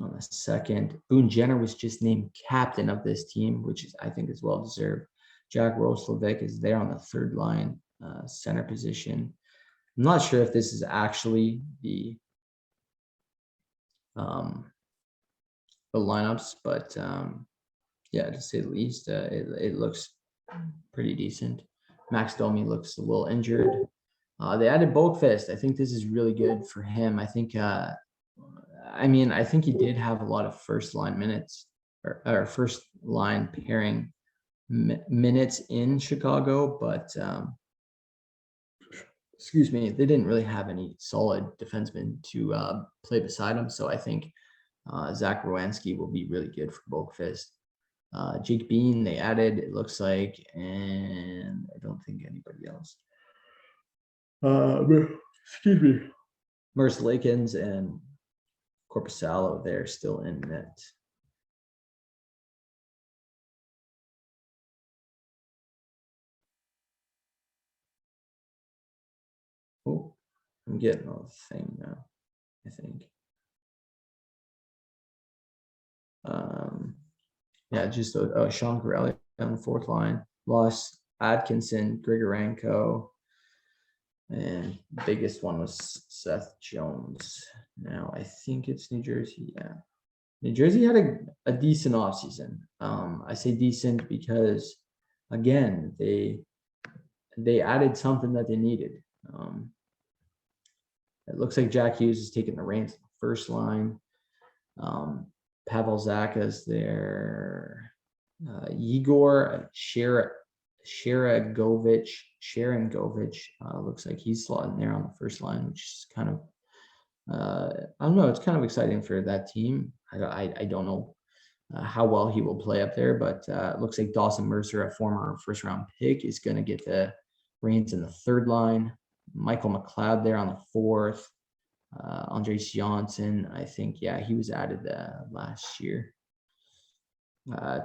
S1: on the second. Boone Jenner was just named captain of this team, which I think is well deserved. Jack Roslovic is there on the third line center position. I'm not sure if this is actually the the lineups, but yeah, to say the least, it looks pretty decent. Max Domi looks a little injured. They added Bulkfist. I think this is really good for him. I think I think he did have a lot of first line minutes or first line pairing minutes in Chicago, but excuse me, they didn't really have any solid defensemen to play beside him. So I think Zach Rowanski will be really good for Bulkfist. Jake Bean, they added, it looks like, and I don't think anybody else. Excuse me. Merce Lakins and Corpusalo, they're still in net. Oh, I'm getting a thing now, I think. Yeah, just Sean Corelli on the fourth line. Lost Atkinson, Grigorenko, and the biggest one was Seth Jones. Now I think it's New Jersey. Yeah, New Jersey had a decent offseason. I say decent because, again, they added something that they needed. It looks like Jack Hughes is taking the reins of the first line. Pavel Zacha's there. Igor Sharangovich looks like he's slotting there on the first line, which is kind of I don't know. It's kind of exciting for that team. I don't know how well he will play up there, but it looks like Dawson Mercer, a former first round pick, is going to get the reins in the third line. Michael McLeod there on the fourth. Andres Johnson, I think, yeah, he was added last year.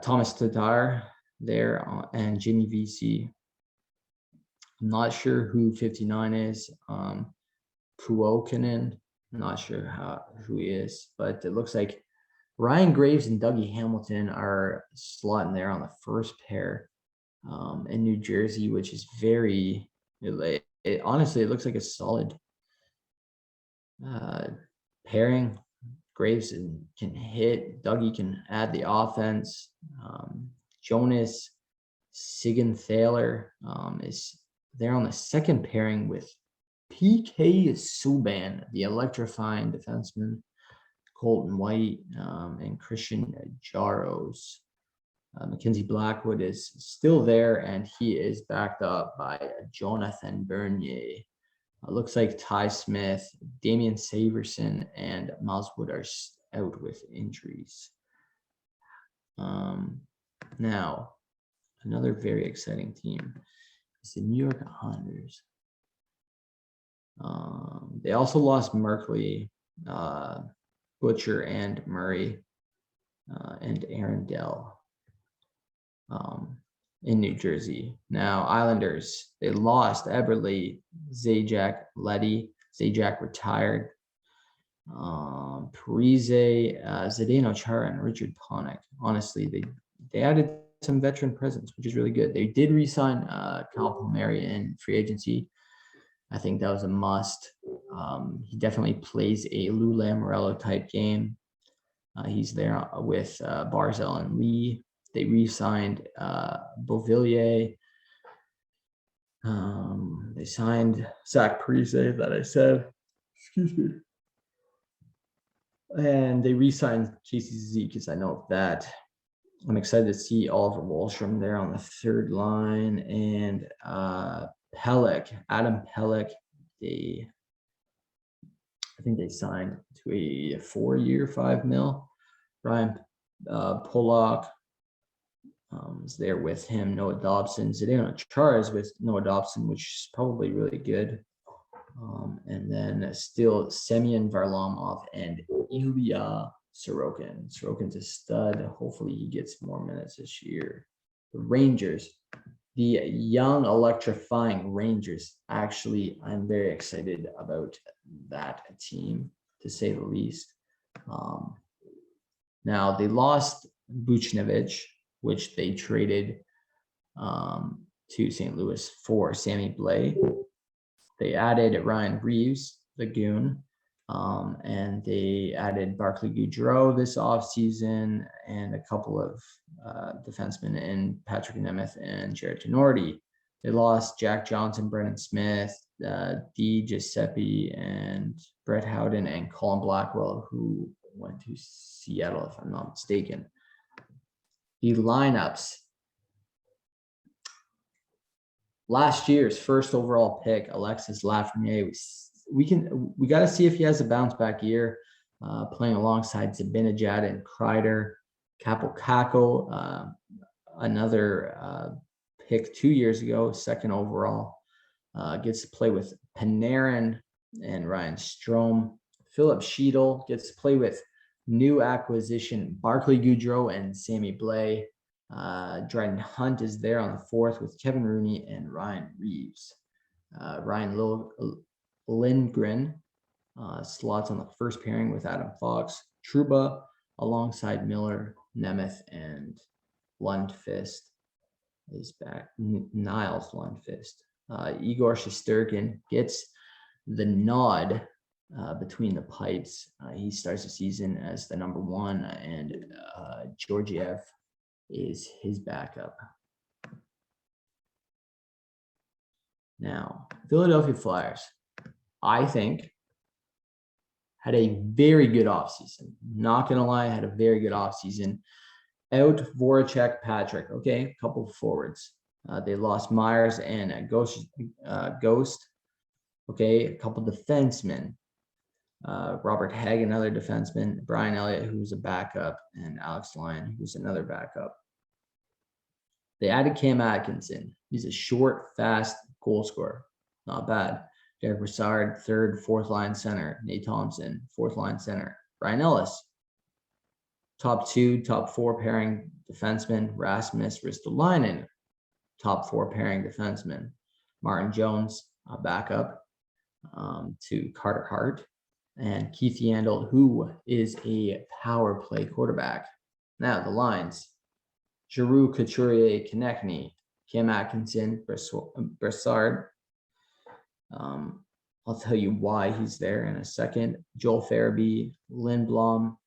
S1: Thomas Tatar there and Jimmy VC. I'm not sure who 59 is. Kuokkanen, I'm not sure who he is, but it looks like Ryan Graves and Dougie Hamilton are slotting there on the first pair in New Jersey, which is very, honestly, it looks like a solid pairing. Graves can hit. Dougie can add the offense. Jonas Sigenthaler is there on the second pairing with PK Subban, the electrifying defenseman, Colton White, and Christian Jaros. Mackenzie Blackwood is still there, and he is backed up by Jonathan Bernier. Looks like Ty Smith, Damian Saverson, and Miles Wood are out with injuries. Now, another very exciting team is the New York Islanders. They also lost Merkley, Butcher, and Murray, and Aaron Dell in New Jersey. Now, Islanders, they lost Eberle, Zajac, Letty. Zajac retired. Parise, Zdeno Chara, and Richard Panik. Honestly, they added some veteran presence, which is really good. They did re-sign Kyle Palmieri in free agency. I think that was a must. He definitely plays a Lou Lamoriello type game. He's there with Barzell and Lee. They re-signed Beauvillier. They signed Zach Parise that I said. Excuse me. And they re-signed Casey Zekas. I know of that. I'm excited to see Oliver Wahlstrom there on the third line. And Adam Pelech. I think they signed to a 4-year, $5 million. Ryan Pollock is there with him. Noah Dobson. Zdeno Chara is with Noah Dobson, which is probably really good. And then still Semyon Varlamov and Ilya Sorokin. Sorokin's a stud. Hopefully he gets more minutes this year. The Rangers, the young electrifying Rangers. Actually, I'm very excited about that team, to say the least. Now, they lost Buchnevich, which they traded to St. Louis for Sammy Blais. They added Ryan Reeves, the Goon, And they added Barclay Goodrow this offseason and a couple of defensemen in Patrick Nemeth and Jared Tenorti. They lost Jack Johnson, Brendan Smith, D. Giuseppe, and Brett Howden, and Colin Blackwell, who went to Seattle, if I'm not mistaken. The lineups. Last year's first overall pick, Alexis Lafreniere. We got to see if he has a bounce back year, playing alongside Zibanejad and Kreider. Capo Caco, another pick 2 years ago, second overall, gets to play with Panarin and Ryan Strome. Philip Sheedle gets to play with new acquisition Barclay Goodrow and Sammy Blais. Dryden Hunt is there on the fourth with Kevin Rooney and Ryan Reeves. Ryan Lindgren slots on the first pairing with Adam Fox. Trouba alongside Miller, Nemeth, and Lundqvist is back. Niles Lundqvist. Igor Shesterkin gets the nod between the pipes. He starts the season as the number one, and Georgiev is his backup. Now, Philadelphia Flyers, I think, had a very good offseason. Not going to lie, had a very good offseason. Out Voracek, Patrick. Okay, a couple of forwards. They lost Myers and Ghost. Okay, a couple defensemen. Robert Hagg, another defenseman. Brian Elliott, who's a backup. And Alex Lyon, who's another backup. They added Cam Atkinson. He's a short, fast goal scorer. Not bad. Derek Brassard, third, fourth line center. Nate Thompson, fourth line center. Ryan Ellis, top two, top four pairing defenseman. Rasmus Ristolainen, top four pairing defenseman. Martin Jones, a backup to Carter Hart. And Keith Yandel, who is a power play quarterback. Now, the lines. Giroux, Couturier, Konechny, Cam Atkinson, Brassard. I'll tell you why he's there in a second. Joel Farabee, Lindblom,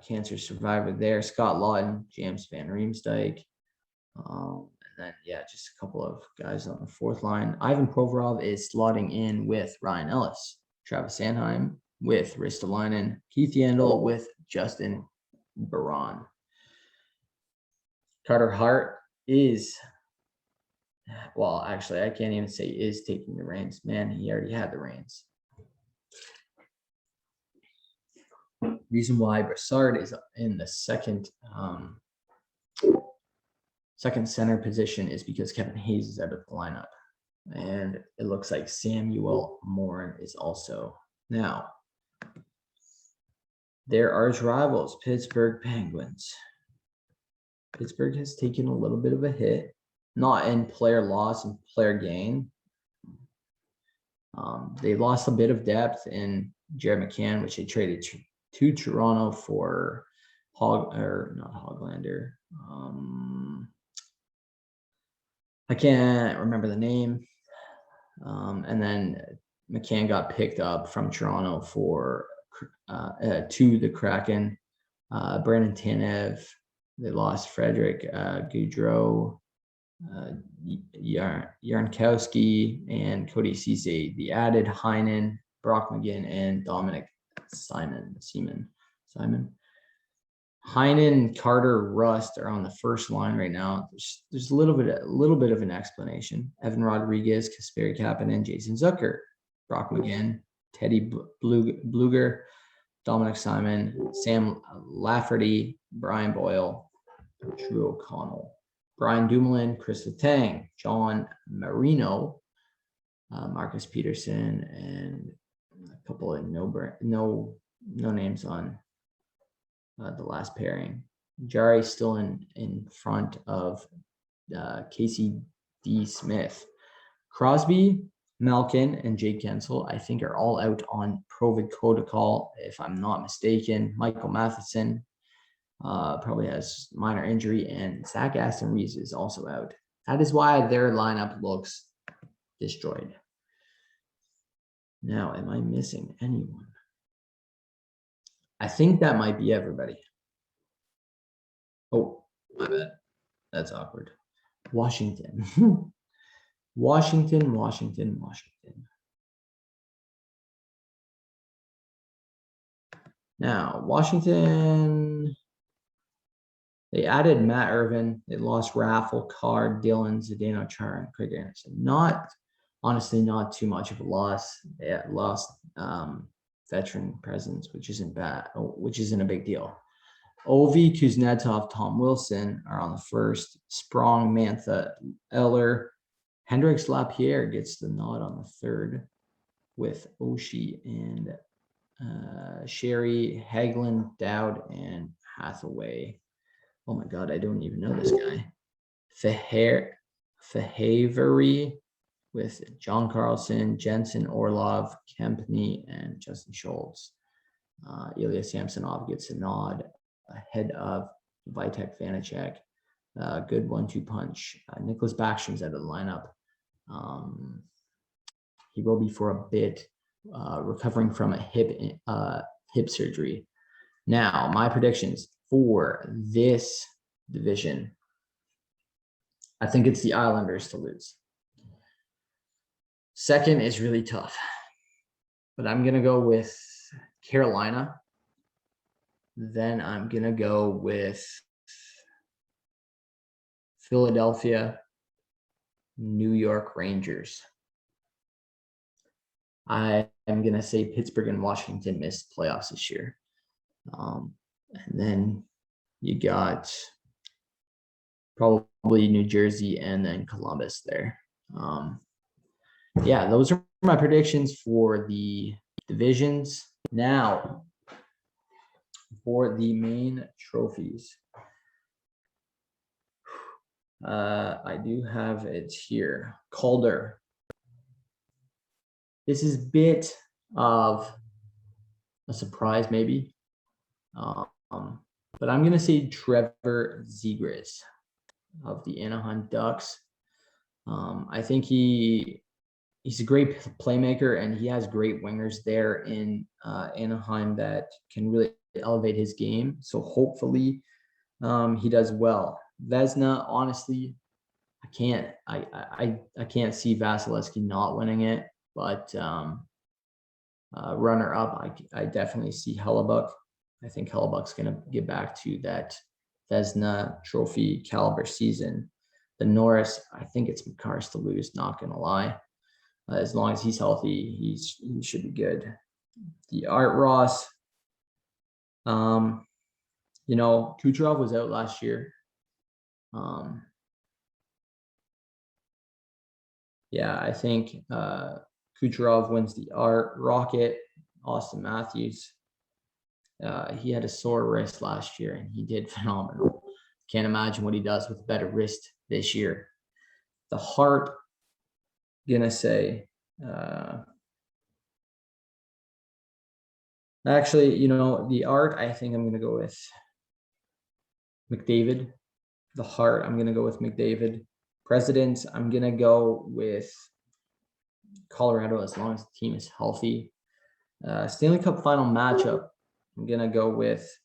S1: cancer survivor there. Scott Lawton, James Van Riemsdyk. And then, just a couple of guys on the fourth line. Ivan Provorov is slotting in with Ryan Ellis. Travis Sanheim with Ristolainen. Keith Yandel with Justin Barron. Carter Hart is, well, actually, I can't even say is taking the reins. Man, he already had the reins. Reason why Brassard is in the second center position is because Kevin Hayes is out of the lineup. And it looks like Samuel Morin is also. Now, their arch rivals, Pittsburgh Penguins. Pittsburgh has taken a little bit of a hit, not in player loss and player gain. They lost a bit of depth in Jared McCann, which they traded to Toronto for Hoglander. I can't remember the name. And then McCann got picked up from Toronto to the Kraken. Brandon Tanev. They lost Frederick Goudreau, Yarnkowski, and Cody Cisse. They added Heinen, Brock McGinn, and Dominic Simon. Heinen, Carter, Rust are on the first line right now. There's a little bit of an explanation. Evan Rodriguez, Kasperi Kapanen, Jason Zucker, Brock McGinn, Teddy Bluger, Dominic Simon, Sam Lafferty, Brian Boyle, Drew O'Connell, Brian Dumoulin, Chris Letang, John Marino, Marcus Peterson, and a couple of no names on the last pairing. Jari still in front of Casey D. Smith. Crosby, Malkin, and Jake Gensel, I think, are all out on COVID protocol, if I'm not mistaken. Michael Matheson probably has minor injury, and Zach Aston Reese is also out. That is why their lineup looks destroyed. Now, am I missing anyone? I think that might be everybody. Oh, my bad. That's awkward. Washington. Washington. Now, Washington, they added Matt Irvin. They lost Raffle, Card, Dylan, Zdeno Chara, and Craig Anderson. Honestly, not too much of a loss. They lost veteran presence, which isn't a big deal. Ovi, Kuznetsov, Tom Wilson are on the first. Sprong, Mantha, Eller. Hendricks Lapierre gets the nod on the third with Oshie and Sherry, Hagelin, Dowd, and Hathaway. Oh my God, I don't even know this guy. Fahavery with John Carlson, Jensen, Orlov, Kempney, and Justin Schultz. Ilya Samsonov gets a nod ahead of Vitek Vanacek. Good 1-2 punch. Nicholas Backstrom's out of the lineup. He will be for a bit, recovering from a hip surgery. Now, my predictions for this division. I think it's the Islanders to lose. Second is really tough, but I'm going to go with Carolina. Then I'm going to go with Philadelphia, New York Rangers. I am going to say Pittsburgh and Washington missed playoffs this year. And then you got probably New Jersey and then Columbus there. Yeah, those are my predictions for the divisions. Now, for the main trophies. I do have it here. Calder. This is a bit of a surprise, maybe. But I'm going to say Trevor Zegras of the Anaheim Ducks. I think he's a great playmaker, and he has great wingers there in Anaheim that can really elevate his game. So hopefully he does well. Vesna, honestly, I can't see Vasilevsky not winning it, but runner up, I definitely see Hellebuck. I think Hellebuck's going to get back to that Vezina trophy caliber season. The Norris, I think it's McCarrs to lose, not going to lie. As long as he's healthy, he should be good. The Art Ross, Kucherov was out last year. I think Kucherov wins the Art. Rocket, Austin Matthews. He had a sore wrist last year, and he did phenomenal. Can't imagine what he does with a better wrist this year. The Hart, gonna say, actually, the Art, I think I'm gonna go with McDavid. The Hart, I'm gonna go with McDavid. President, I'm gonna go with Colorado as long as the team is healthy. Stanley Cup final matchup, I'm gonna go with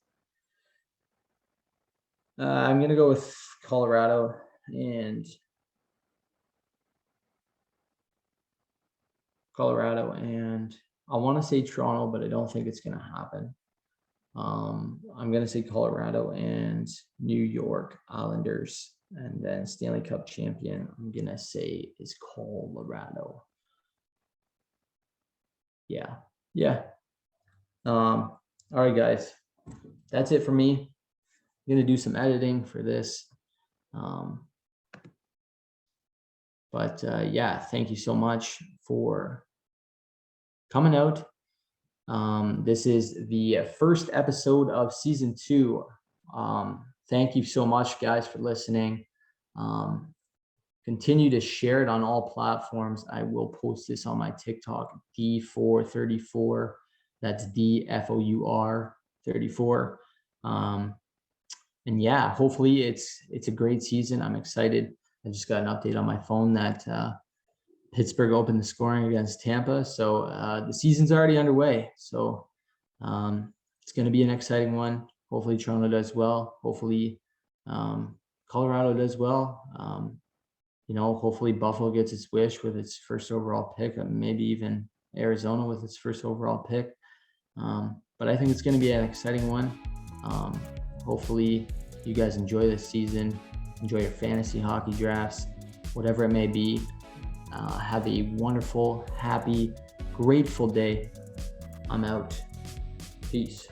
S1: Colorado, and I want to say Toronto, but I don't think it's gonna happen. I'm gonna say Colorado and New York Islanders, and then Stanley Cup champion, I'm gonna say is Colorado. Yeah. All right, guys, that's it for me. I'm gonna do some editing for this. Thank you so much for coming out. This is the first episode of season 2. Thank you so much, guys, for listening. Continue to share it on all platforms. I will post this on my TikTok, D434. That's DFOUR 34. Hopefully it's a great season. I'm excited. I just got an update on my phone that Pittsburgh opened the scoring against Tampa. So the season's already underway. So it's going to be an exciting one. Hopefully Toronto does well. Hopefully um, Colorado does well. Hopefully Buffalo gets its wish with its first overall pick, maybe even Arizona with its first overall pick. But I think it's going to be an exciting one. Hopefully you guys enjoy this season, enjoy your fantasy hockey drafts, whatever it may be. Have a wonderful, happy, grateful day. I'm out. Peace.